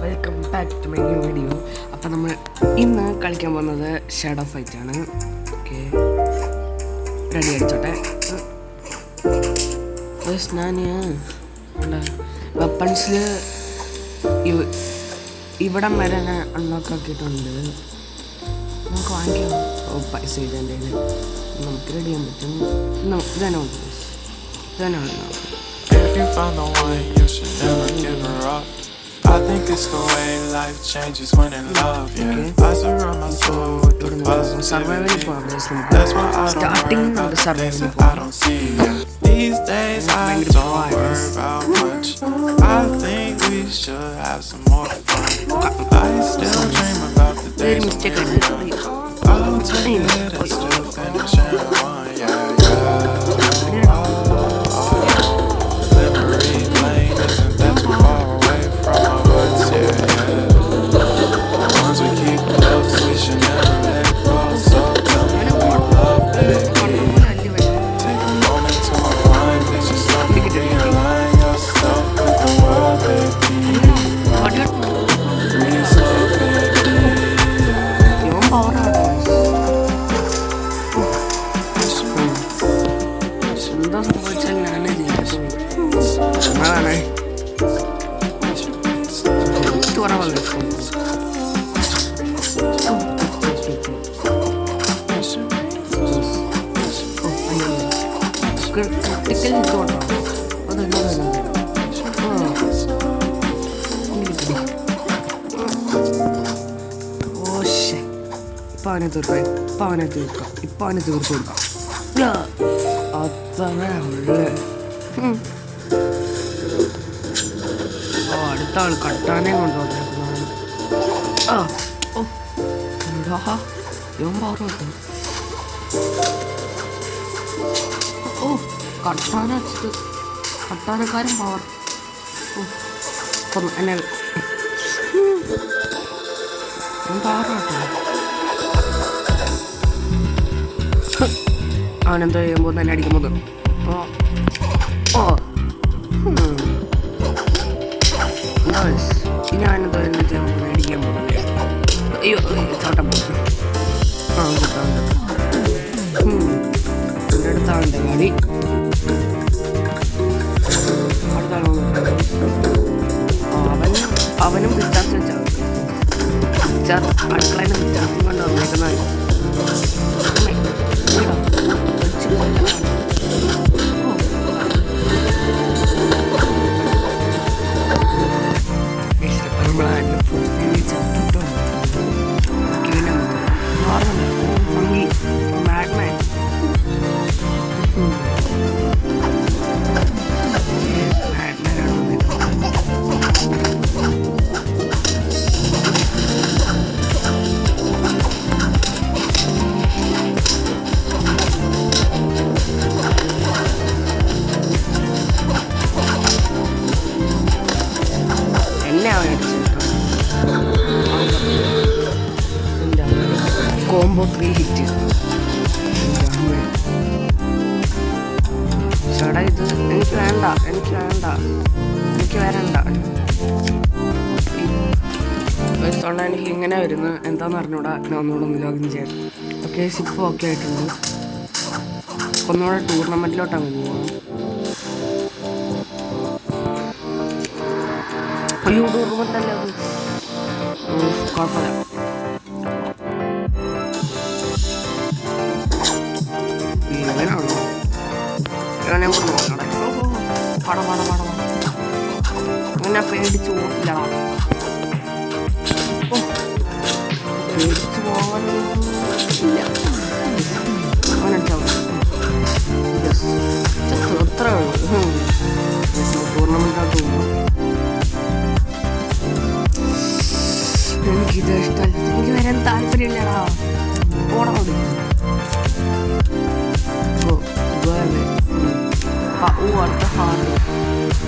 Welcome back to my new video. അപ്പം നമ്മൾ ഇന്ന് കളിക്കാൻ പോകുന്നത് ഷാഡോ ഫൈറ്റ് ആണ്. ഓക്കെ, റെഡി അടിച്ചോട്ടെ. ഞാൻ വെപ്പൺസിൽ ഇവിടം വരെ ഞാൻ അൺലോക്ക് ആക്കിയിട്ടുണ്ട്. നമുക്ക് വാങ്ങിക്കാം. പൈസ ഇതെൻ്റെ നമുക്ക് റെഡി ചെയ്യാൻ പറ്റും. ഇതാണ് If you found the one, you should never give her up. I think it's the way life changes when in love, yeah. I surround my soul with the positivity. That's why I don't worry about the things that I don't see, yeah. These days I don't worry about much. I think we should have some more fun. I still dream about the days when we were I'll take it and still finish in one, yeah. അവനെ തീർക്കാം. ഇപ്പം അവനെ തീർത്തു കൊടുക്കാം. അത്രേ ഉള്ളു. അടുത്ത ആൾ കട്ടാനെ കൊണ്ടുവന്നേക്കുന്നതാണ്. ഇവൻ പവർ കിട്ടും. കട്ടാന വെച്ചിട്ട് കട്ടാനക്കാരൻ പവർ എന്നെ പവർ കിട്ടും. അവനെന്തോ ചെയ്യുമ്പോൾ തന്നെ അടിക്കുമ്പോൾ ഇനി അവനെന്തോ എന്നെ ചെയ്യുമ്പോൾ അടിക്കാൻ പോകുന്നത്. അയ്യോ ചോട്ടം പോകും. എൻ്റെ അടുത്താളുണ്ട് കളി. അവനും പിച്ചാത്ത് വെച്ചാൽ അടുക്കളേനെ പിച്ചാത്തും കൊണ്ട് വന്നേക്കുന്നതാണ്. Combo 3 hit. ചേട്ടാ ഇത് എനിക്ക് വരണ്ട. എനിക്ക് ഇങ്ങനെ വരുന്നു. എന്താന്ന് അറിഞ്ഞൂടാ. ഞാൻ ഒന്നുകൂടെ ഒന്ന് ലോഗിൻ ചെയ്യാൻ. ഓക്കെ, സിപ്പ് ഓക്കെ ആയിട്ടുണ്ട്. ഒന്നുകൂടെ ടൂർണമെൻറ്റിലോട്ടങ്ങ് പോവാം. അയ്യോ, ടൂർണമെൻ്റ് അല്ലേ അത്. കുഴപ്പമില്ല. അങ്ങനെ പേടിച്ചു പോകില്ല. പേടിച്ചു പോകാനില്ല. എത്ര ടൂർണമെൻറ്റായിട്ട് പോകുമ്പോൾ എനിക്കിത് ഇഷ്ടമല്ല. എനിക്ക് വരാൻ താല്പര്യമില്ലടാ. ഓടാ അടുത്ത ഹാർഡ്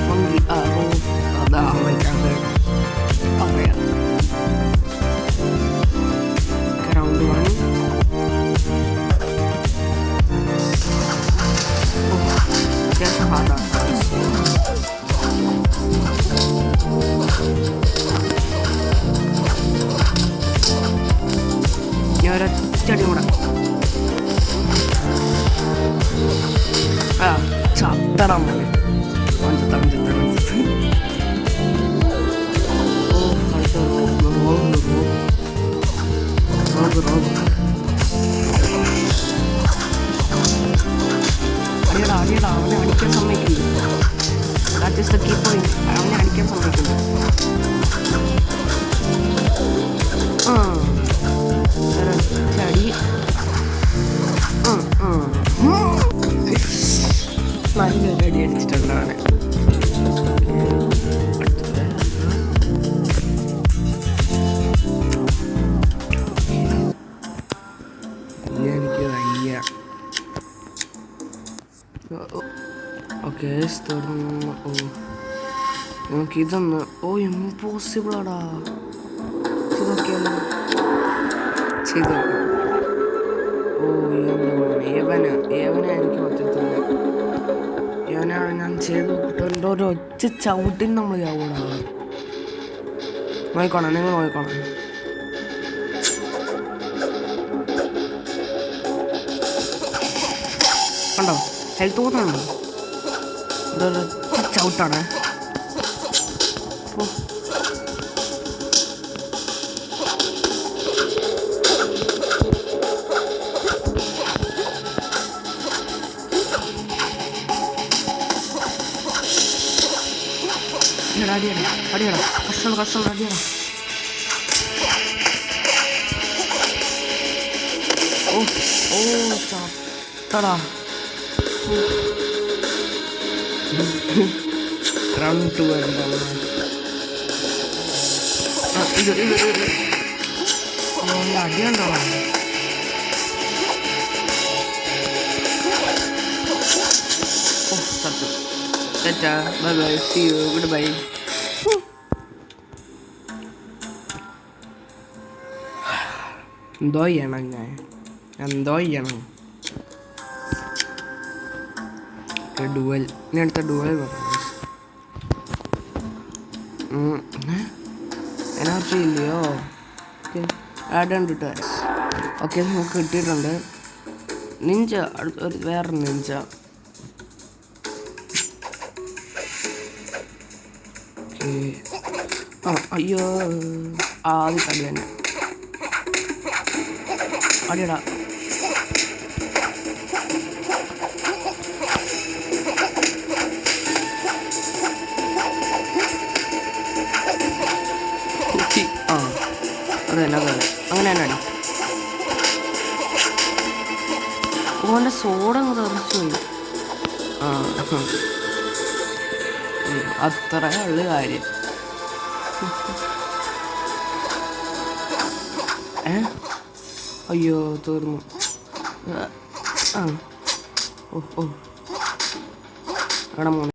മങ്കി അതാ വയ്ക്കാതെ പറയാം. റൗണ്ട് 1 അത്യാവശ്യം ഹാർഡാണ്. ഗൈസ് തീർന്നു. ഓ നമുക്കിതൊന്ന് ഇമ്പോസിബിളാടാ. ചെയ്തോക്കിയാലോ, ചെയ്ത് നോക്കാം. എൻ്റെ മോനെ ഏവനെ എനിക്ക് പറ്റത്തില്ല. ഏവനാണ് ഞാൻ ചെയ്ത് നോക്കിയിട്ട് ഒരു ഒറ്റ ചവിട്ടിന് നമ്മൾ ചാവൂടാ. നോക്കിക്കോണം, നിങ്ങൾ നോക്കിക്കോണം. കണ്ടോ, ഹെൽത്ത് പോകുന്നുണ്ടോ? ഇതൊരു ചവിട്ടാണ്. അടിയടാ കഷ്ടം അടിയടാ. ചത്തടാ. റൗണ്ട് 2 അടിയുണ്ടോ? ചത്തു. Tata, bye bye, see you, good bye. എന്തോ ചെയ്യണം ഡുവൽ. ഇനി അടുത്ത ഡുവൽ എനർജി ഇല്ലയോ? Add on to tax. Okay, നമുക്ക് കിട്ടിയിട്ടുണ്ട്. നിഞ്ച, അടുത്ത വേറെ നിഞ്ച. അയ്യോ, ആദ്യം കടി തന്നെ. അടിയടാ. അതന്നെ അങ്ങനെ തന്നെ അടി. ഓൻ്റെ സോഡങ്ങ് തെറിച്ചു പോയി. അത്ര ഉള്ള കാര്യം. അയ്യോ തീർന്നു. എവിടെ മോനെ?